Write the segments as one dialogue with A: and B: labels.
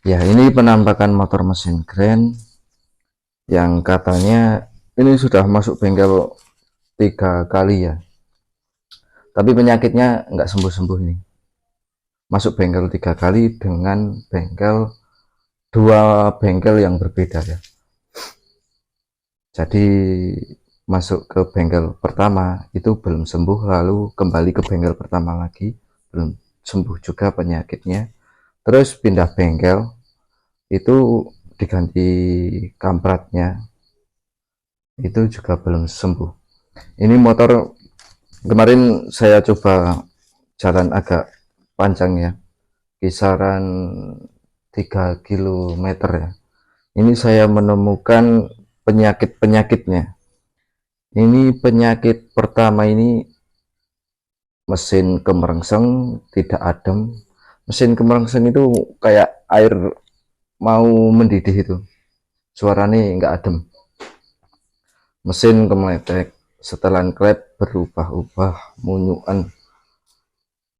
A: Ya, ini penampakan motor mesin Grand yang katanya ini sudah masuk bengkel 3 kali ya. Tapi penyakitnya nggak sembuh-sembuh ini. Masuk bengkel 3 kali dengan dua bengkel yang berbeda ya. Jadi masuk ke bengkel pertama itu belum sembuh, lalu kembali ke bengkel pertama lagi belum sembuh juga penyakitnya. Terus pindah bengkel itu diganti kampratnya itu juga belum sembuh. Ini motor kemarin saya coba jalan agak panjang ya, kisaran 3 kilometer ya. Ini saya menemukan penyakit-penyakitnya. Ini penyakit pertama ini mesin kemerengseng tidak adem. Mesin kemerengseng itu kayak air mau mendidih itu. Suaranya nggak adem. Mesin kemeletek, setelan klep berubah-ubah, munyuan.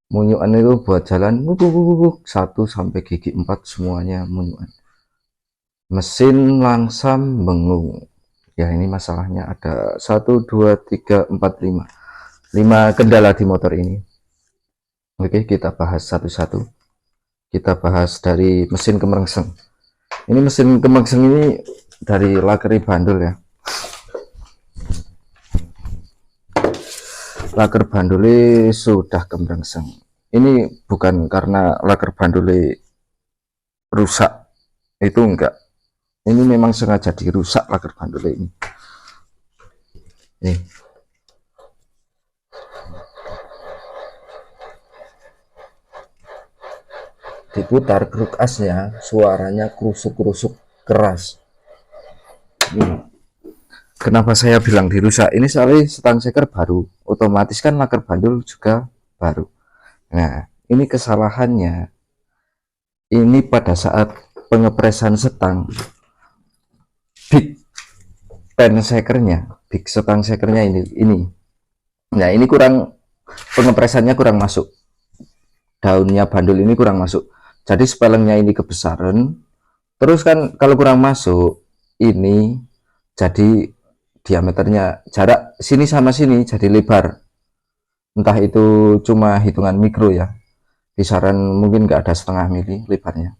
A: Munyuan itu buat jalan 1 sampai gigi 4 semuanya munyuan. Mesin langsam bengung. Ya ini masalahnya ada 1, 2, 3, 4, 5 kendala di motor ini. Oke, kita bahas satu-satu. Kita bahas dari mesin kemerengseng. Ini mesin kemerengseng ini dari Lakeri Bandul ya. Laker bandule sudah kemerengseng. Ini bukan karena laker bandule rusak, itu enggak. Ini memang sengaja dirusak laker bandule ini. Nih, diputar kruk asnya, suaranya krusuk-krusuk keras. Kenapa saya bilang dirusak? Ini soalnya stang seker baru, otomatis kan laker bandul juga baru. Nah, ini kesalahannya. Ini pada saat pengepresan setang, big pen sekernya, big setang sekernya ini. Nah, ini kurang, pengepresannya kurang masuk. Daunnya bandul ini kurang masuk. Jadi spellingnya ini kebesaran. Terus kan kalau kurang masuk, ini jadi diameternya jarak sini sama sini jadi lebar. Entah itu cuma hitungan mikro ya. Kisaran mungkin nggak ada setengah mili lebarnya.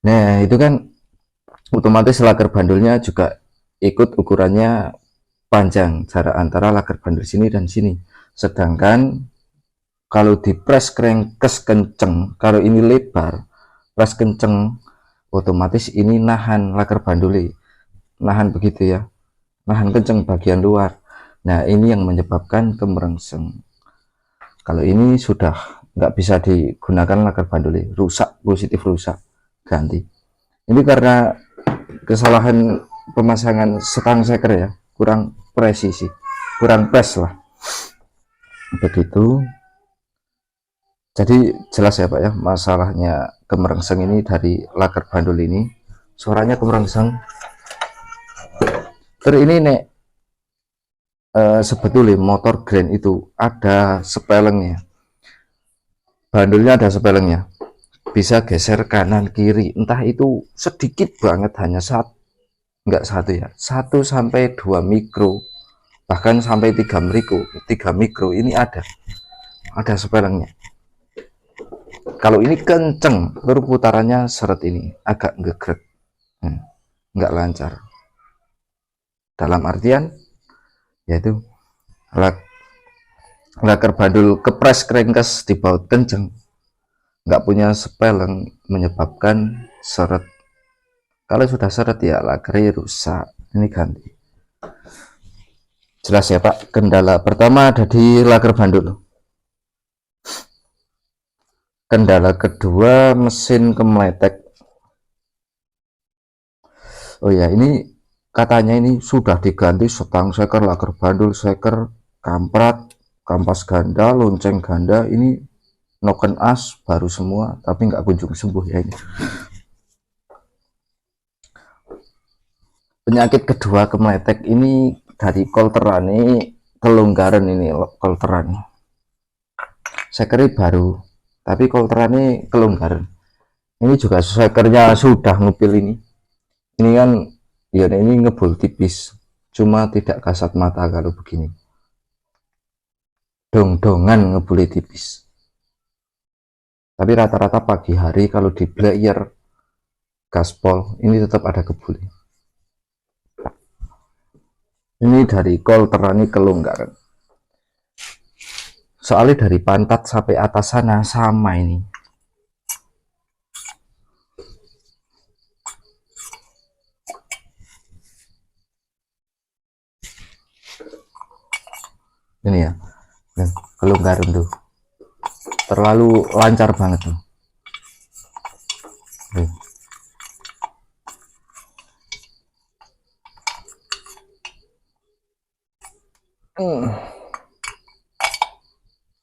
A: Nah, itu kan otomatis laker bandulnya juga ikut ukurannya panjang, jarak antara laker bandul sini dan sini. Sedangkan kalau di press crankcase kenceng, kalau ini lebar, press kenceng, otomatis ini nahan laker banduli, nahan begitu ya, nahan kenceng bagian luar. Nah, ini yang menyebabkan kemerengseng. Kalau ini sudah nggak bisa digunakan laker banduli, rusak, positif rusak, ganti. Ini karena kesalahan pemasangan setang seker ya, kurang presisi, kurang press lah. Begitu. Jadi jelas ya Pak ya, masalahnya kemerengseng ini dari laker bandul ini, suaranya kemerengseng. Terus ini nek sebetulnya motor Grand itu ada spellingnya, bandulnya ada spellingnya, bisa geser kanan kiri, entah itu sedikit banget, hanya satu, enggak satu ya, 1 sampai 2 mikro, bahkan sampai 3 mikro ini ada spellingnya. Kalau ini kenceng, berputarannya seret ini agak ngegrek, nggak lancar. Dalam artian yaitu laker bandul kepres crankcase di baut kenceng, nggak punya spelling menyebabkan seret. Kalau sudah seret ya lakernya rusak, ini ganti. Jelas ya Pak, kendala pertama ada di laker bandul. Kendala kedua mesin kemeletek. Oh ya, ini katanya ini sudah diganti setang seker, laker bandul seker, kamprat, kampas ganda, lonceng ganda, ini noken as baru semua, tapi nggak kunjung sembuh ya ini. Penyakit kedua kemeletek ini dari kolterane kelonggaran ini kolterane. Sekeri baru, tapi kolterane kelonggaran. Ini juga sekernya sudah ngepil ini kan ya, ini ngebul tipis, cuma tidak kasat mata. Kalau begini dong-dongan ngebully tipis, tapi rata-rata pagi hari kalau di player gaspol ini tetap ada kebuli. Ini dari kolterani kelonggaran, soalnya dari pantat sampai atas sana sama ini. Ini ya, nah, kelonggaran tuh terlalu lancar banget tuh.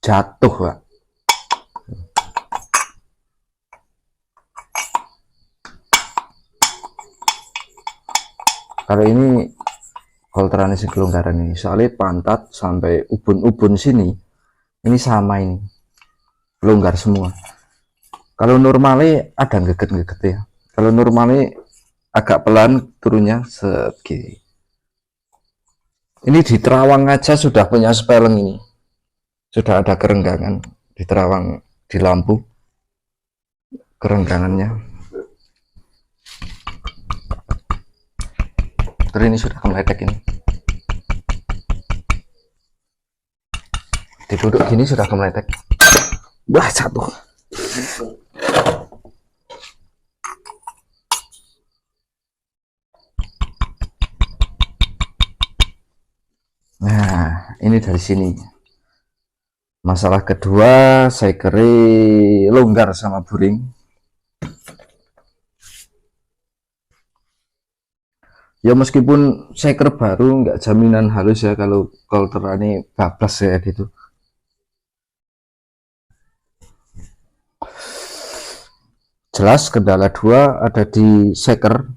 A: Jatuh Pak. Kalau ini kolterannya si kelonggaran ini, soalnya pantat sampai ubun-ubun sini ini sama, ini longgar semua. Kalau normalnya ada ngeget-ngeget ya, kalau normalnya agak pelan turunnya segini. Ini di Terawang aja sudah punya spelling ini, sudah ada kerenggangan di Terawang, di lampu kerenggangannya. Terus ini sudah kemeletek ini, diduduk gini sudah kemeletek. Wah, jatuh. Nah, ini dari sini. Masalah kedua, saya kira longgar sama buring. Ya meskipun seker baru nggak jaminan halus ya kalau kolterane bablas ya gitu. Jelas kendala dua ada di seker,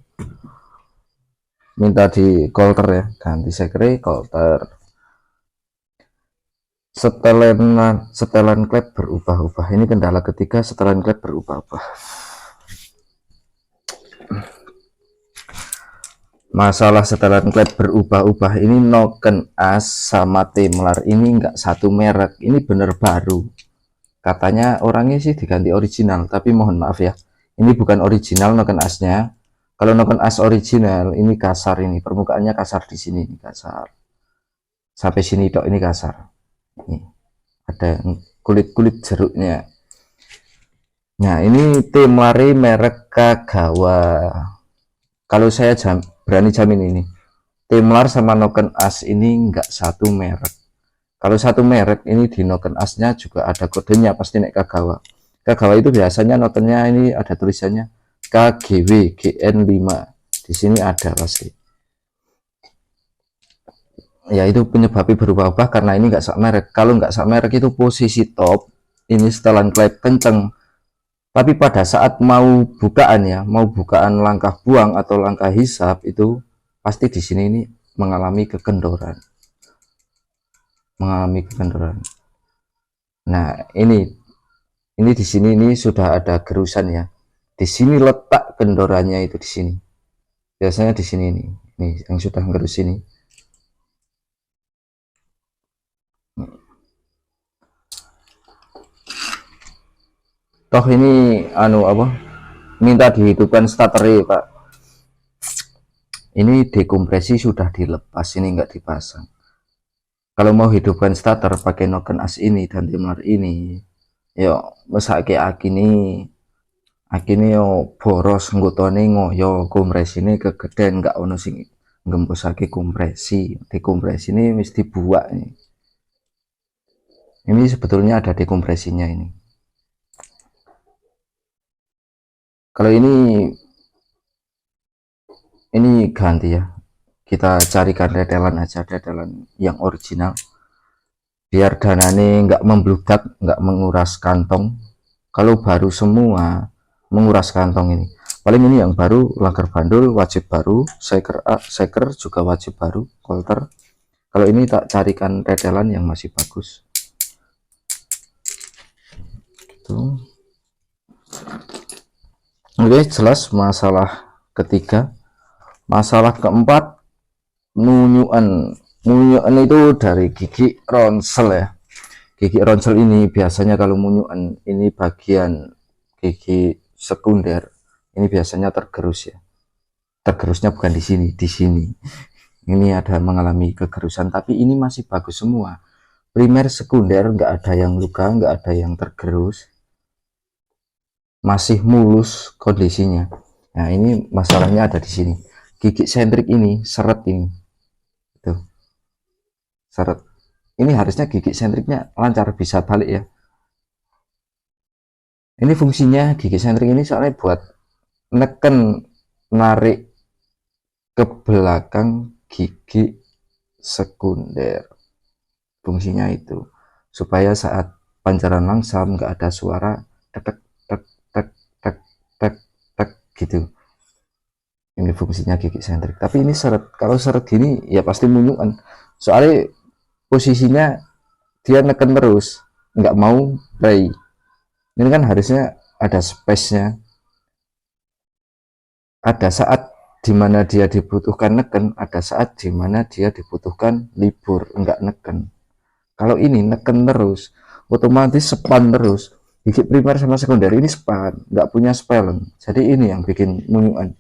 A: minta di kolter ya, ganti seker kolter. Setelan klep berubah-ubah, ini kendala ketiga, setelan klep berubah-ubah. Masalah setelan klep berubah-ubah ini noken as sama Temlar ini nggak satu merek, ini bener baru. Katanya orangnya sih diganti original, tapi mohon maaf ya, ini bukan original noken asnya. Kalau noken as original ini kasar, ini permukaannya kasar di sini, ini kasar. Sampai sini dok ini kasar. Ini ada kulit-kulit jeruknya. Nah, ini Temlar merek Kagawa. Kalau saya berani jamin ini Temlar sama Noken As ini nggak satu merek. Kalau satu merek ini di Noken Asnya juga ada kodenya pasti naik Kagawa. Kagawa itu biasanya nokennya ini ada tulisannya KGW GN5. Di sini ada pasti. Ya itu penyebabnya berubah-ubah karena ini nggak sak merek. Kalau nggak sak merek itu posisi top ini setelan klep kenceng. Tapi pada saat mau bukaan ya, mau bukaan langkah buang atau langkah hisap itu pasti di sini ini mengalami kekendoran. Nah, ini di sini ini sudah ada gerusan ya. Di sini letak kendorannya itu di sini. Biasanya di sini ini yang sudah gerus ini. Toh ini minta dihidupkan starter ya, Pak. Ini dekompresi sudah dilepas, ini enggak dipasang. Kalau mau hidupkan starter pakai Noken As ini dan Temlar ini, yo mesake akine yo boros, nggotone ngoyo, kompresine kegeden, enggak ono sing ngembusake kompresi. Dekompresi ini mesti dibuat ini. Ini sebetulnya ada dekompresinya ini. Kalau ini ganti ya, kita carikan detelan aja, detelan yang original biar danane nggak membludak, nggak menguras kantong. Kalau baru semua menguras kantong ini, paling ini yang baru lager bandul wajib baru, seker juga wajib baru, kolter. Kalau ini tak carikan detelan yang masih bagus gitu. Oke, jelas masalah ketiga. Masalah keempat, nunyuan. Nunyuan itu dari gigi ronsel ya. Gigi ronsel ini biasanya kalau munyuan ini bagian gigi sekunder ini biasanya tergerus ya. Tergerusnya bukan di sini, di sini. Ini ada mengalami kegerusan, tapi ini masih bagus semua. Primer, sekunder nggak ada yang luka, nggak ada yang tergerus, masih mulus kondisinya. Nah ini masalahnya ada di sini. Gigi sentrik ini seret ini, tuh seret. Ini harusnya gigi sentriknya lancar, bisa balik ya. Ini fungsinya gigi sentrik ini soalnya buat neken, narik ke belakang gigi sekunder. Fungsinya itu supaya saat pancaran langsam nggak ada suara tek tek tek tek tek tek gitu. Ini fungsinya gigi sentrik. Tapi ini seret, kalau seret gini ya pasti munyukan, soalnya posisinya dia neken terus, nggak mau play. Ini kan harusnya ada space-nya, ada saat dimana dia dibutuhkan neken, ada saat dimana dia dibutuhkan libur, nggak neken. Kalau ini neken terus, otomatis span terus. Gigi primer sama sekunder ini span, nggak punya spelen. Jadi ini yang bikin munyukan.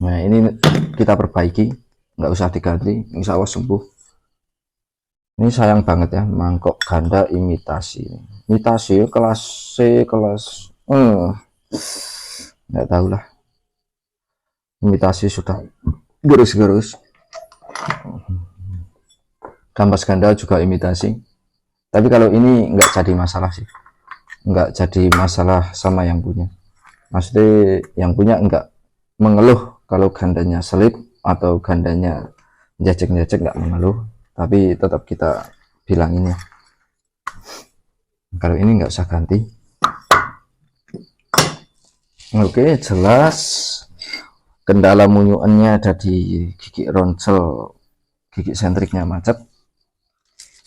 A: Nah ini kita perbaiki, nggak usah diganti, insya Allah sembuh. Ini sayang banget ya, mangkok ganda imitasi. Imitasi kelas C, kelas nggak tahu lah. Imitasi sudah gerus-gerus. Kampas ganda juga imitasi. Tapi kalau ini nggak jadi masalah sih, nggak jadi masalah sama yang punya. Maksudnya yang punya nggak mengeluh kalau gandanya selip atau gandanya jecek-jecek, nggak mengeluh. Tapi tetap kita bilangin ya, kalau ini nggak usah ganti. Oke, jelas kendala munyuannya ada di gigi ronsel, gigi sentriknya macet.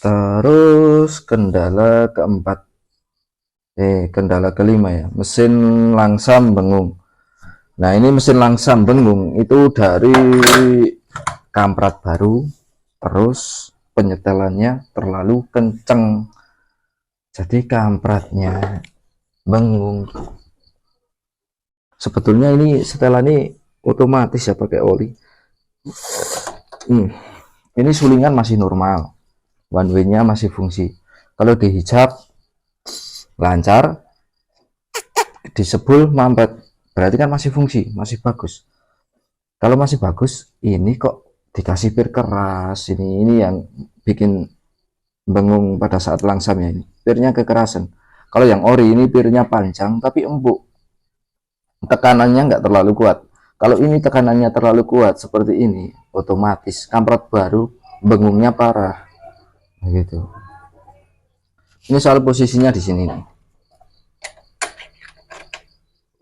A: Terus kendala keempat, kendala kelima ya, mesin langsam bengung. Nah ini mesin langsam bengung itu dari kamprat baru, terus penyetelannya terlalu kenceng, jadi kampratnya bengung. Sebetulnya ini setelan ini otomatis ya pakai oli. Ini sulingan masih normal, one way-nya masih fungsi. Kalau dihijab lancar, disebul mampet, berarti kan masih fungsi, masih bagus. Kalau masih bagus, ini kok dikasih pir keras, ini yang bikin bengung pada saat langsam ya. Ini pirnya kekerasan. Kalau yang ori ini pirnya panjang tapi empuk, tekanannya nggak terlalu kuat. Kalau ini tekanannya terlalu kuat seperti ini, otomatis kamprat baru bengungnya parah gitu. Ini soal posisinya di sini nih.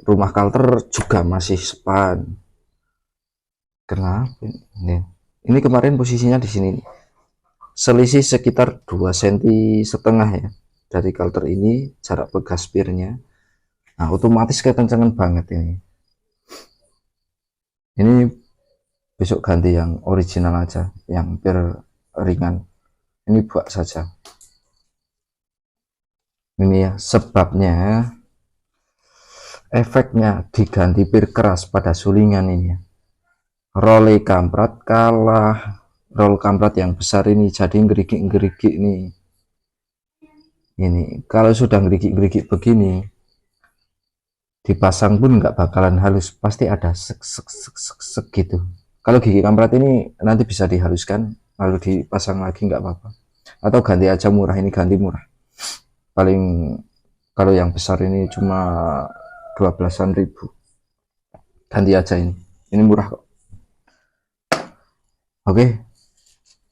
A: Rumah kalter juga masih span. Kenapa ini kemarin posisinya di sini nih. Selisih sekitar 2,5 cm ya dari kalter ini, jarak pegas pirnya. Nah otomatis kekencangan banget ini. Ini besok ganti yang original aja, yang pir ringan. Ini buat saja. Ini ya sebabnya, efeknya diganti pir keras pada sulingan ini ya. Role kamprat kalah, roll kamprat yang besar ini jadi gerigik-gerigik nih. Ini kalau sudah gerigik-gerigik begini, dipasang pun nggak bakalan halus, pasti ada sek sek sek sek, sek gitu. Kalau gigi kamprat ini nanti bisa dihaluskan lalu dipasang lagi nggak apa-apa, atau ganti aja murah, ini ganti murah paling. Kalau yang besar ini cuma 12-an ribu, ganti aja ini murah kok. Oke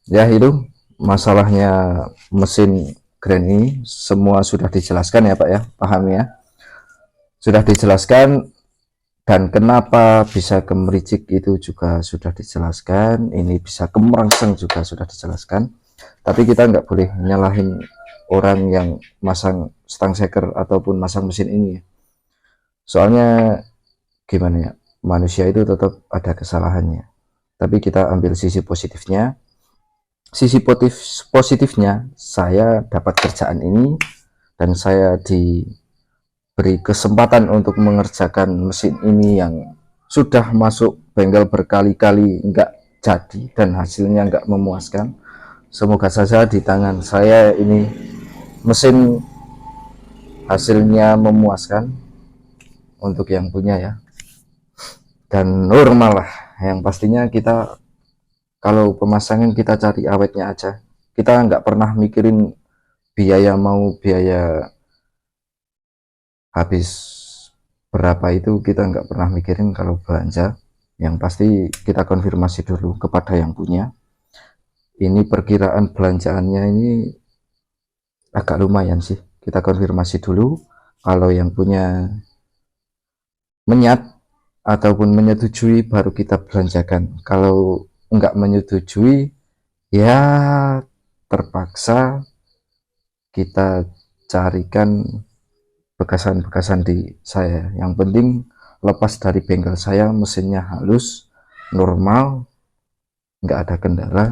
A: ya, itu masalahnya mesin grand ini semua sudah dijelaskan ya Pak ya, paham ya, sudah dijelaskan. Dan kenapa bisa kemericik itu juga sudah dijelaskan, ini bisa kemerangsang juga sudah dijelaskan. Tapi kita nggak boleh nyalahin orang yang masang stang shaker ataupun masang mesin ini, soalnya gimana ya, manusia itu tetap ada kesalahannya, tapi kita ambil sisi positifnya. Sisi positifnya, saya dapat kerjaan ini dan saya diberi kesempatan untuk mengerjakan mesin ini yang sudah masuk bengkel berkali-kali enggak jadi dan hasilnya enggak memuaskan. Semoga saja di tangan saya ini mesin hasilnya memuaskan untuk yang punya ya, dan normal lah. Yang pastinya kita kalau pemasangan kita cari awetnya aja, kita nggak pernah mikirin biaya habis berapa, itu kita nggak pernah mikirin kalau belanja. Yang pasti kita konfirmasi dulu kepada yang punya. Ini perkiraan belanjaannya ini agak lumayan sih, kita konfirmasi dulu. Kalau yang punya menyat ataupun menyetujui baru kita belanjakan. Kalau nggak menyetujui ya terpaksa kita carikan bekasan-bekasan di saya. Yang penting lepas dari bengkel saya mesinnya halus, normal, nggak ada kendala,